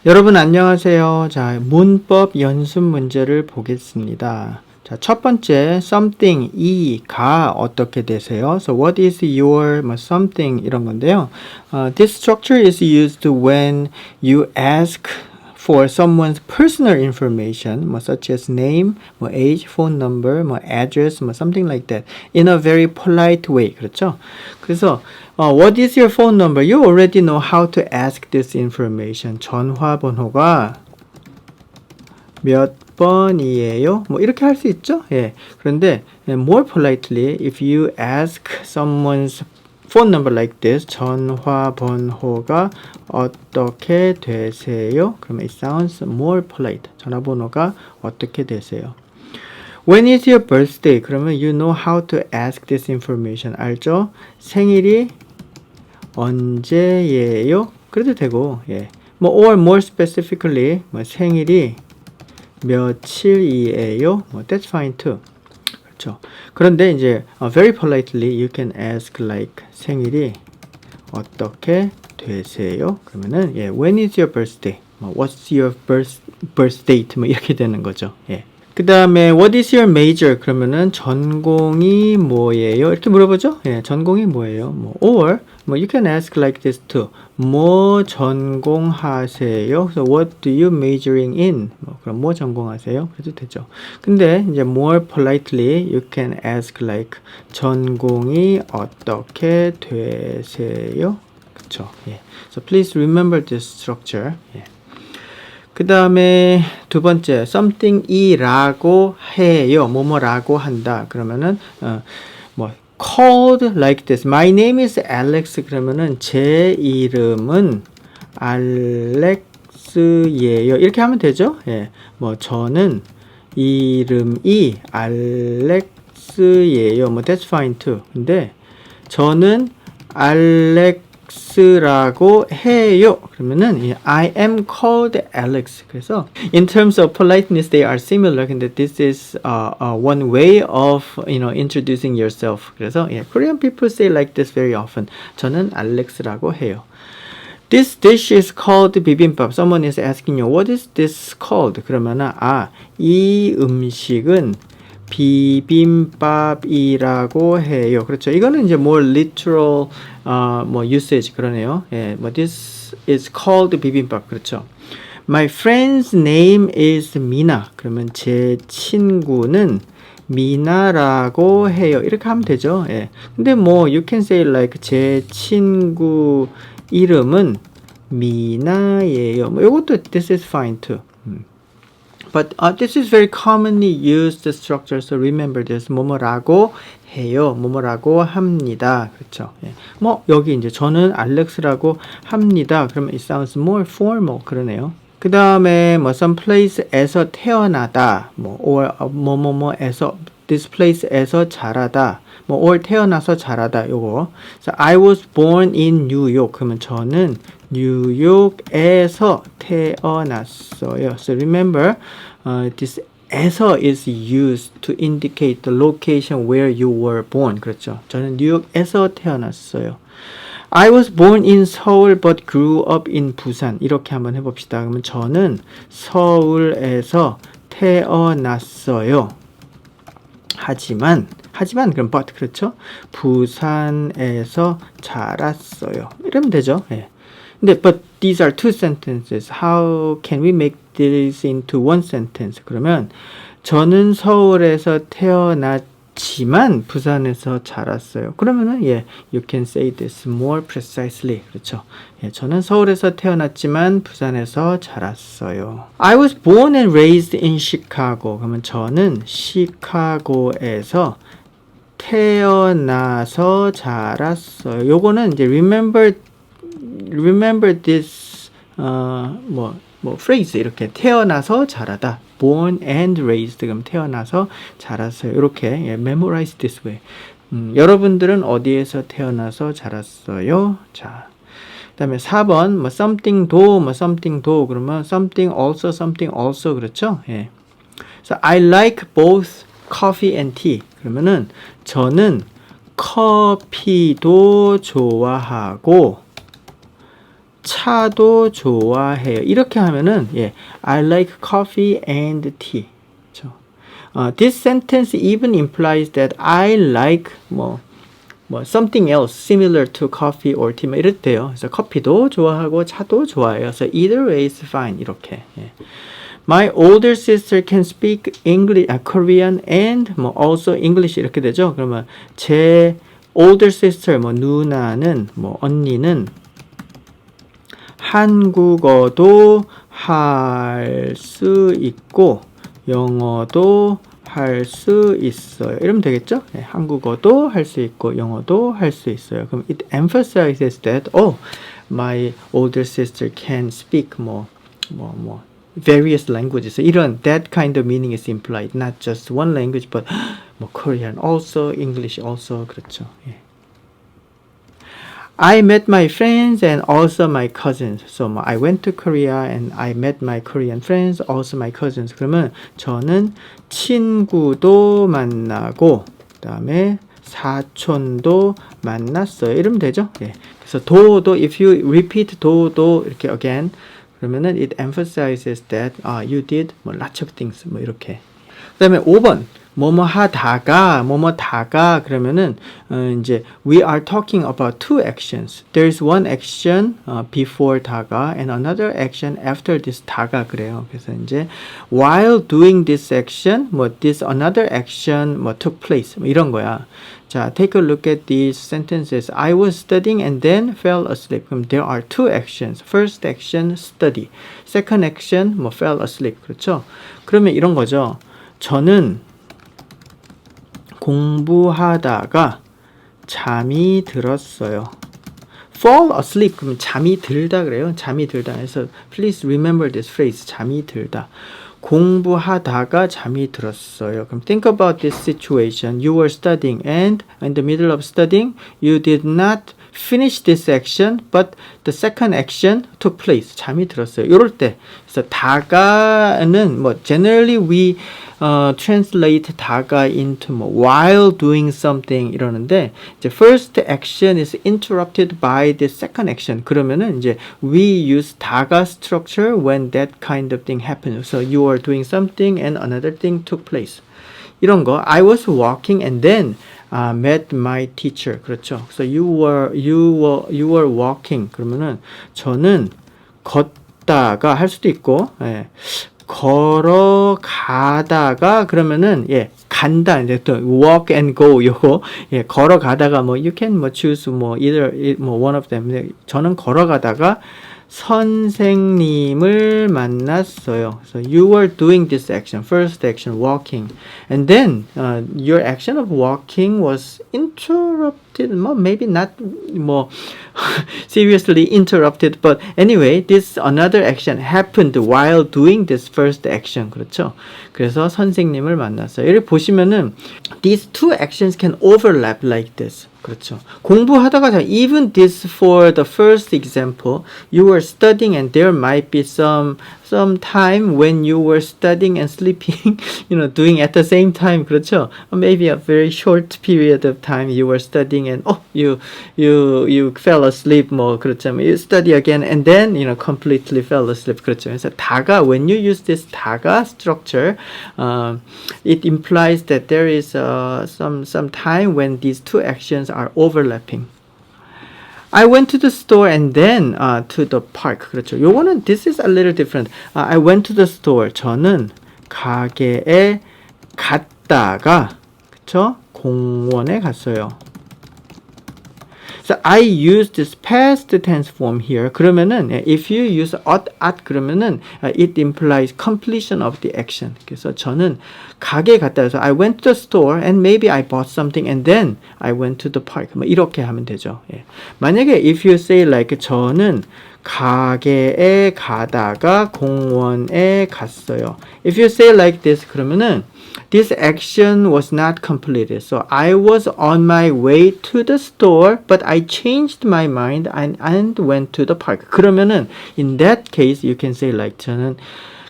여러분 안녕하세요. 자, 문법 연습 문제를 보겠습니다. 자, 첫 번째 something 이가 어떻게 되세요? So what is your something 이런 건데요. This structure is used when you ask for someone's personal information, such as name, age, phone number, address, something like that, in a very polite way. 그렇죠? 그래서 what is your phone number? You already know how to ask this information. 전화번호가 몇 번이에요? 이렇게 할 수 있죠? 예. 그런데 more politely, if you ask someone's phone number like this, 전화번호가 어떻게 되세요? 그러면 it sounds more polite. 전화번호가 어떻게 되세요? When is your birthday? 그러면 you know how to ask this information. 알죠? 생일이 언제예요? 그래도 되고, 예. or more specifically, 생일이 며칠이에요? that's fine too. 그렇죠. 그런데 이제 very politely you can ask like 생일이 어떻게 되세요? 그러면은 when is your birthday? what's your birth date? 이렇게 되는 거죠. 예. 그 다음에 what is your major? 그러면은 전공이 뭐예요? 이렇게 물어보죠. 예, 전공이 뭐예요? or you can ask like this too. 뭐 전공하세요? So what do you majoring in? 그럼 뭐 전공하세요? 그래도 되죠. 근데 이제 more politely you can ask like 전공이 어떻게 되세요? 그쵸? 예. So please remember this structure. 예. 그 다음에 두 번째 something이라고 해요. 뭐뭐라고 한다. 그러면은 called like this. My name is Alex. 그러면은 제 이름은 알렉스예요. 이렇게 하면 되죠. 예. 저는 이름이 알렉스예요. that's fine too. 근데 저는 알렉스라고 해요. 그러면은 I am called Alex. 그래서 in terms of politeness they are similar. 근데 this is one way of introducing yourself. 그래서 Korean people say like this very often. 저는 알렉스라고 해요. This dish is called bibimbap. Someone is asking you, what is this called? 그러면은 이 음식은 비빔밥이라고 해요. 그렇죠. 이거는 이제 more literal usage 그러네요. 예, this is called 비빔밥. 그렇죠. My friend's name is Mina. 그러면 제 친구는 미나라고 해요. 이렇게 하면 되죠. 예. 근데 you can say like 제 친구 이름은 미나예요. 이것도 this is fine too. But this is very commonly used structure, so remember this. 뭐뭐라고 해요. 뭐뭐라고 합니다. 그렇죠. 예. 여기 이제 저는 알렉스라고 합니다. 그러면 it sounds more formal. 그러네요. 그 다음에 some place에서 태어나다. or 뭐뭐뭐에서 this place에서 자라다. or 태어나서 자라다. 요거. So I was born in New York. 그러면 저는 뉴욕에서 태어났어요. So remember, this 에서 is used to indicate the location where you were born. 그렇죠. 저는 뉴욕에서 태어났어요. I was born in Seoul but grew up in Busan. 이렇게 한번 해봅시다. 그러면 저는 서울에서 태어났어요. 하지만 그럼 but 그렇죠? 부산에서 자랐어요. 이러면 되죠. 예. 근데 but these are two sentences. How can we make this into one sentence? 그러면 저는 서울에서 태어났지만 부산에서 자랐어요. 그러면은 you can say this more precisely. 그렇죠? 예, 저는 서울에서 태어났지만 부산에서 자랐어요. I was born and raised in Chicago. 그러면 저는 시카고에서 태어나서 자랐어요. 요거는 이제 remember this phrase 이렇게 태어나서 자라다. born and raised 그럼 태어나서 자랐어요. 이렇게 memorize this way. 여러분들은 어디에서 태어나서 자랐어요? 자. 그다음에 4번 something do 그러면 something also 그렇죠? 예. So I like both coffee and tea. 그러면은 저는 커피도 좋아하고 차도 좋아해요. 이렇게 하면은 예, I like coffee and tea. 그렇죠? This sentence even implies that I like 뭐 something else similar to coffee or tea 뭐 이랬대요. 그래서 커피도 좋아하고 차도 좋아해요. 그래서 either way is fine 이렇게. 예. My older sister can speak English, Korean and 뭐 also English 이렇게 되죠. 그러면 제 older sister 뭐 누나는 뭐 언니는 한국어도 할 수 있고 영어도 할 수 있어요. 이러면 되겠죠? 네, 한국어도 할 수 있고 영어도 할 수 있어요. 그럼 it emphasizes that my older sister can speak various languages. 이런 that kind of meaning is implied. Not just one language, but 뭐 Korean also, English also 그렇죠. 예. I met my friends and also my cousins. So I went to Korea and I met my Korean friends, also my cousins. 그러면 저는 친구도 만나고 그다음에 사촌도 만났어요. 이러면 되죠? 예. 그래서 도도 if you repeat 도도 이렇게 again 그러면은 it emphasizes that you did lots of things 이렇게. 그다음에 5번 뭐뭐 하다가 그러면은 이제 we are talking about two actions. There is one action before 다가 and another action after this 다가 그래요. 그래서 이제 while doing this action this another action took place 이런 거야. 자, take a look at these sentences. I was studying and then fell asleep. 그럼 there are two actions. First action study. Second action fell asleep. 그렇죠? 그러면 이런 거죠. 저는 공부하다가 잠이 들었어요. fall asleep 그러면 잠이 들다 그래요. 잠이 들다 해서 please remember this phrase. 잠이 들다. 공부하다가 잠이 들었어요. 그럼 think about this situation. You were studying and in the middle of studying you did not finish this action but the second action took place. 잠이 들었어요. 이럴 때 그래서 다가는 generally we translate 다가 into while doing something 이러는데 이제 first action is interrupted by the second action. 그러면은 이제 we use 다가 structure when that kind of thing happens. So you are doing something and another thing took place. 이런 거 I was walking and then met my teacher. 그렇죠. So you were walking. 그러면은 저는 걷다가 할 수도 있고 걸어가다가 그러면은 간다 이제 또 walk and go 요거 걸어가다가 you can choose either one of them. 저는 걸어가다가 선생님을 만났어요. So you were doing this action, first action, walking, and then your action of walking was interrupted. Maybe not seriously interrupted, but anyway, this another action happened while doing this first action. 그렇죠? 그래서 선생님을 만났어요. 이렇게 보시면은 these two actions can overlap like this. 그렇죠. 공부하다가 even this for the first example, you were studying and there might be some time when you were studying and sleeping, doing at the same time. 그렇죠. Maybe a very short period of time you were studying and you fell asleep. 그렇죠. You study again and then completely fell asleep. 그렇죠. 그래서 다가 when you use this 다가 structure, it implies that there is some time when these two actions are overlapping. I went to the store and then to the park. 그렇죠. 요거는 this is a little different. I went to the store. 저는 가게에 갔다가 그렇죠? 공원에 갔어요. So I use this past tense form here. 그러면은 if you use at 그러면은 it implies completion of the action. 그래서 저는 가게에 갔다 해서 I went to the store and maybe I bought something and then I went to the park. 이렇게 하면 되죠. 만약에 if you say like 저는 가게에 가다가 공원에 갔어요. If you say like this 그러면은 this action was not completed. So I was on my way to the store, but I changed my mind and went to the park. 그러면은 in that case you can say like 저는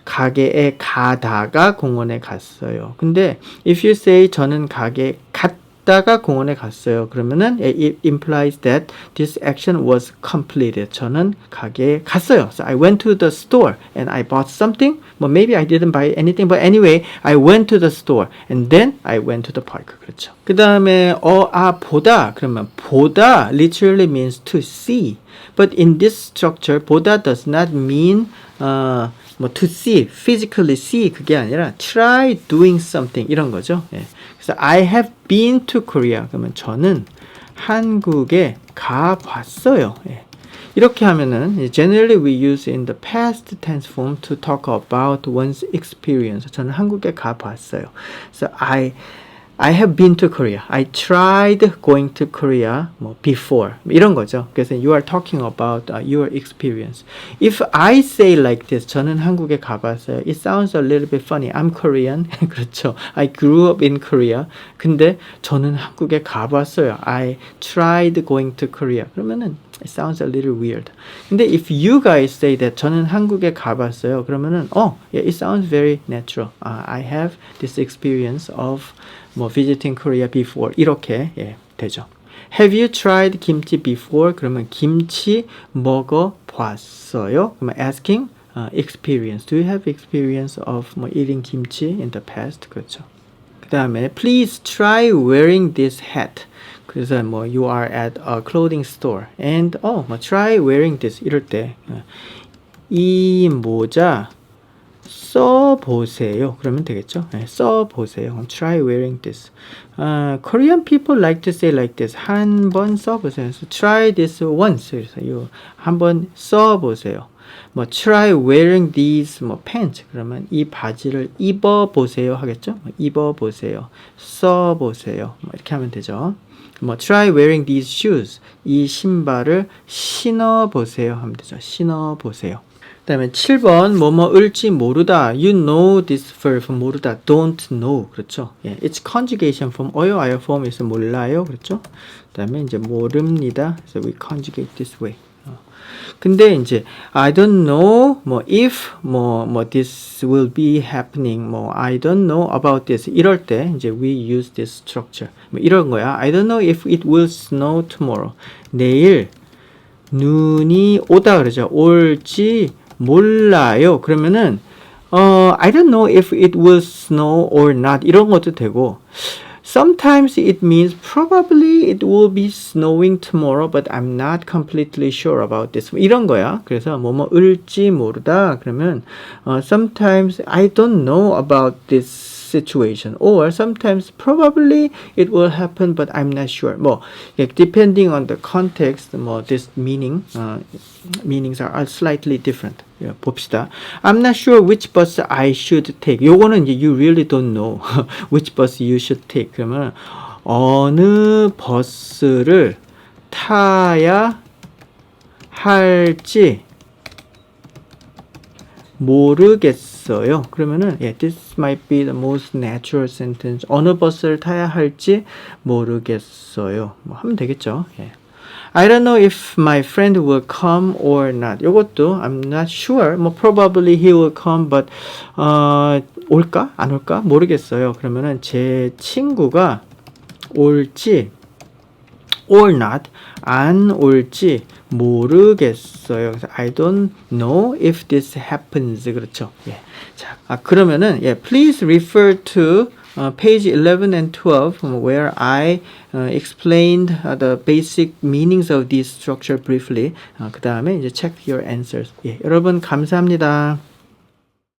가게에 가다가 공원에 갔어요. 근데 if you say 저는 가게에 갔다가 공원에 갔어요. 그러면은 it implies that this action was completed. 저는 가게에 갔어요. So I went to the store and I bought something. Well, maybe I didn't buy anything, but anyway, I went to the store and then I went to the park. 그렇죠. 그 다음에 보다. 그러면 보다 literally means to see. But in this structure, 보다 does not mean to see, physically see 그게 아니라 try doing something 이런 거죠. 예. 그래서 I have been to Korea. 그러면 저는 한국에 가봤어요. 예. 이렇게 하면은 generally we use in the past tense form to talk about one's experience. 저는 한국에 가봤어요. So I have been to Korea. I tried going to Korea before. 이런 거죠. 그래서 you are talking about your experience. If I say like this, 저는 한국에 가봤어요. It sounds a little bit funny. I'm Korean. 그렇죠. I grew up in Korea. 근데 저는 한국에 가봤어요. I tried going to Korea. 그러면은 it sounds a little weird. 근데 if you guys say that 저는 한국에 가봤어요. 그러면은 yeah, it sounds very natural. I have this experience of visiting Korea before. 이렇게 되죠. Have you tried kimchi before? 그러면 김치 먹어봤어요? 그러면 asking experience. Do you have experience of eating kimchi in the past? 그렇죠. 그 다음에 please try wearing this hat. 그래서 you are at a clothing store and try wearing this 이럴 때 이 모자 써보세요. 그러면 되겠죠. 써보세요. Try wearing this. Korean people like to say like this. 한번 써보세요. So try this once. 그래서 한번 써보세요. try wearing these pants. 그러면 이 바지를 입어보세요 하겠죠. 입어보세요. 써보세요. 이렇게 하면 되죠. try wearing these shoes. 이 신발을 신어보세요 하면 되죠. 신어보세요. 그 다음에 7번 뭐뭐을지 모르다. You know this verb 모르다. Don't know. 그렇죠. It's conjugation from 어요 form에서 몰라요. 그렇죠. 그 다음에 이제 모릅니다. So we conjugate this way. 근데 이제 I don't know if this will be happening I don't know about this 이럴 때 이제 we use this structure 이런 거야. I don't know if it will snow tomorrow. 내일 눈이 오다 그러죠. 올지 몰라요. 그러면은 I don't know if it will snow or not 이런 것도 되고 sometimes it means probably it will be snowing tomorrow but I'm not completely sure about this 이런 거야. 그래서 을지 모르다 그러면 sometimes I don't know about this situation or sometimes probably it will happen but I'm not sure. Depending on the context this meanings are slightly different. 봅시다. I'm not sure which bus I should take. 요거는 이제 you really don't know which bus you should take. 그러면 어느 버스를 타야 할지 모르겠어요. 그러면은 this might be the most natural sentence. 어느 버스를 타야 할지 모르겠어요. 하면 되겠죠. I don't know if my friend will come or not. 요것도 I'm not sure. Probably he will come, but 올까? 안 올까? 모르겠어요. 그러면은 제 친구가 올지 or not 안 올지 모르겠어요. 그래서 I don't know if this happens. 그렇죠. 자, 그러면은 please refer to page 11 and 12 where I explained the basic meanings of this structure briefly. 그 다음에 이제 check your answers. 여러분 감사합니다.